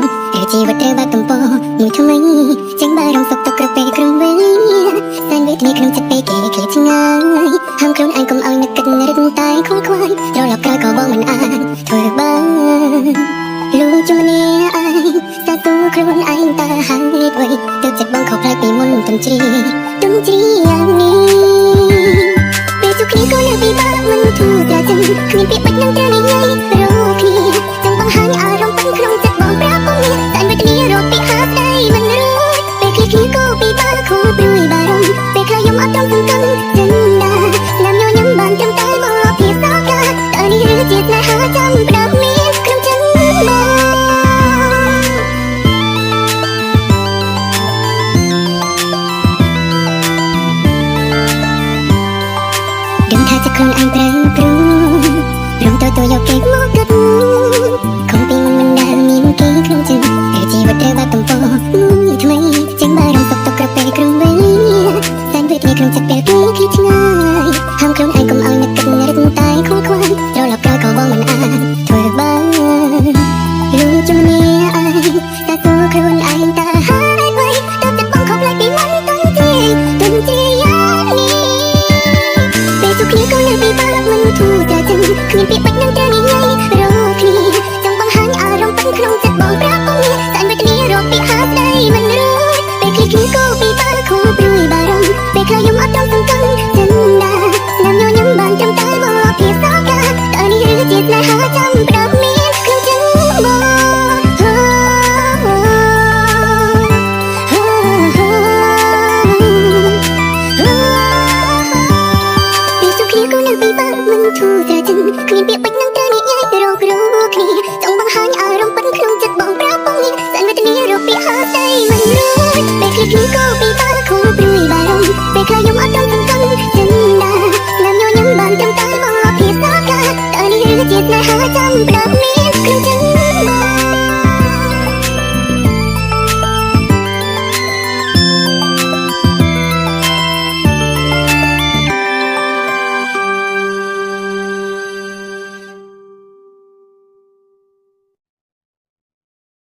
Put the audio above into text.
ឬជីវិតត្រូវបើកទំព័រមួយថ្មីចេញបារម្ភសុខទុក្ខគ្រប់ពេលគ្រប់វេលាសែនវេទនាក្នុងចិត្តពេលគេឃ្លាតឆ្ងាយហាមខ្លួនឯងកុំឲ្យនឹកគិតរឹតតែខ្វល់ខ្វាយត្រឡប់ក្រោយក៏បងមិនអាចធ្វើបានលួចជំនាឯងតែទូខ្លួនឯងតើហើយអ្វីទើបចិត្តបងខុសប្លែកពីមុនទន្ទ្រាយ៉ាងនេះពេលជួបគ្នាក៏នៅពិបាកមិនធូរតែចឹងគ្មានពាក្យបាច់នឹងត្រូវនិយាយរកគ្នាចង់បង្ហាញអារម្មណ៍ពេញក្នុងចិត្តបងប្រាប់បងនេះតែវេទនារកពីហាស្ដីមិនរួចពេលឃ្លីគ្នាក៏ពិបាកខូបព្រួយបារម្ភពេលខ្លះយំអត់ត្រង់សង្កឹមចិនដាស្នាមញញឹមបានត្រឹមតែមកពីសោកាតើនេះឬជាស្នេហាចាំផ្ដើមមានក្នុងចិត្តបងដឹងថាចិត្តខ្លួនឯងត្រូវព្រមទៅយកគេមកគិត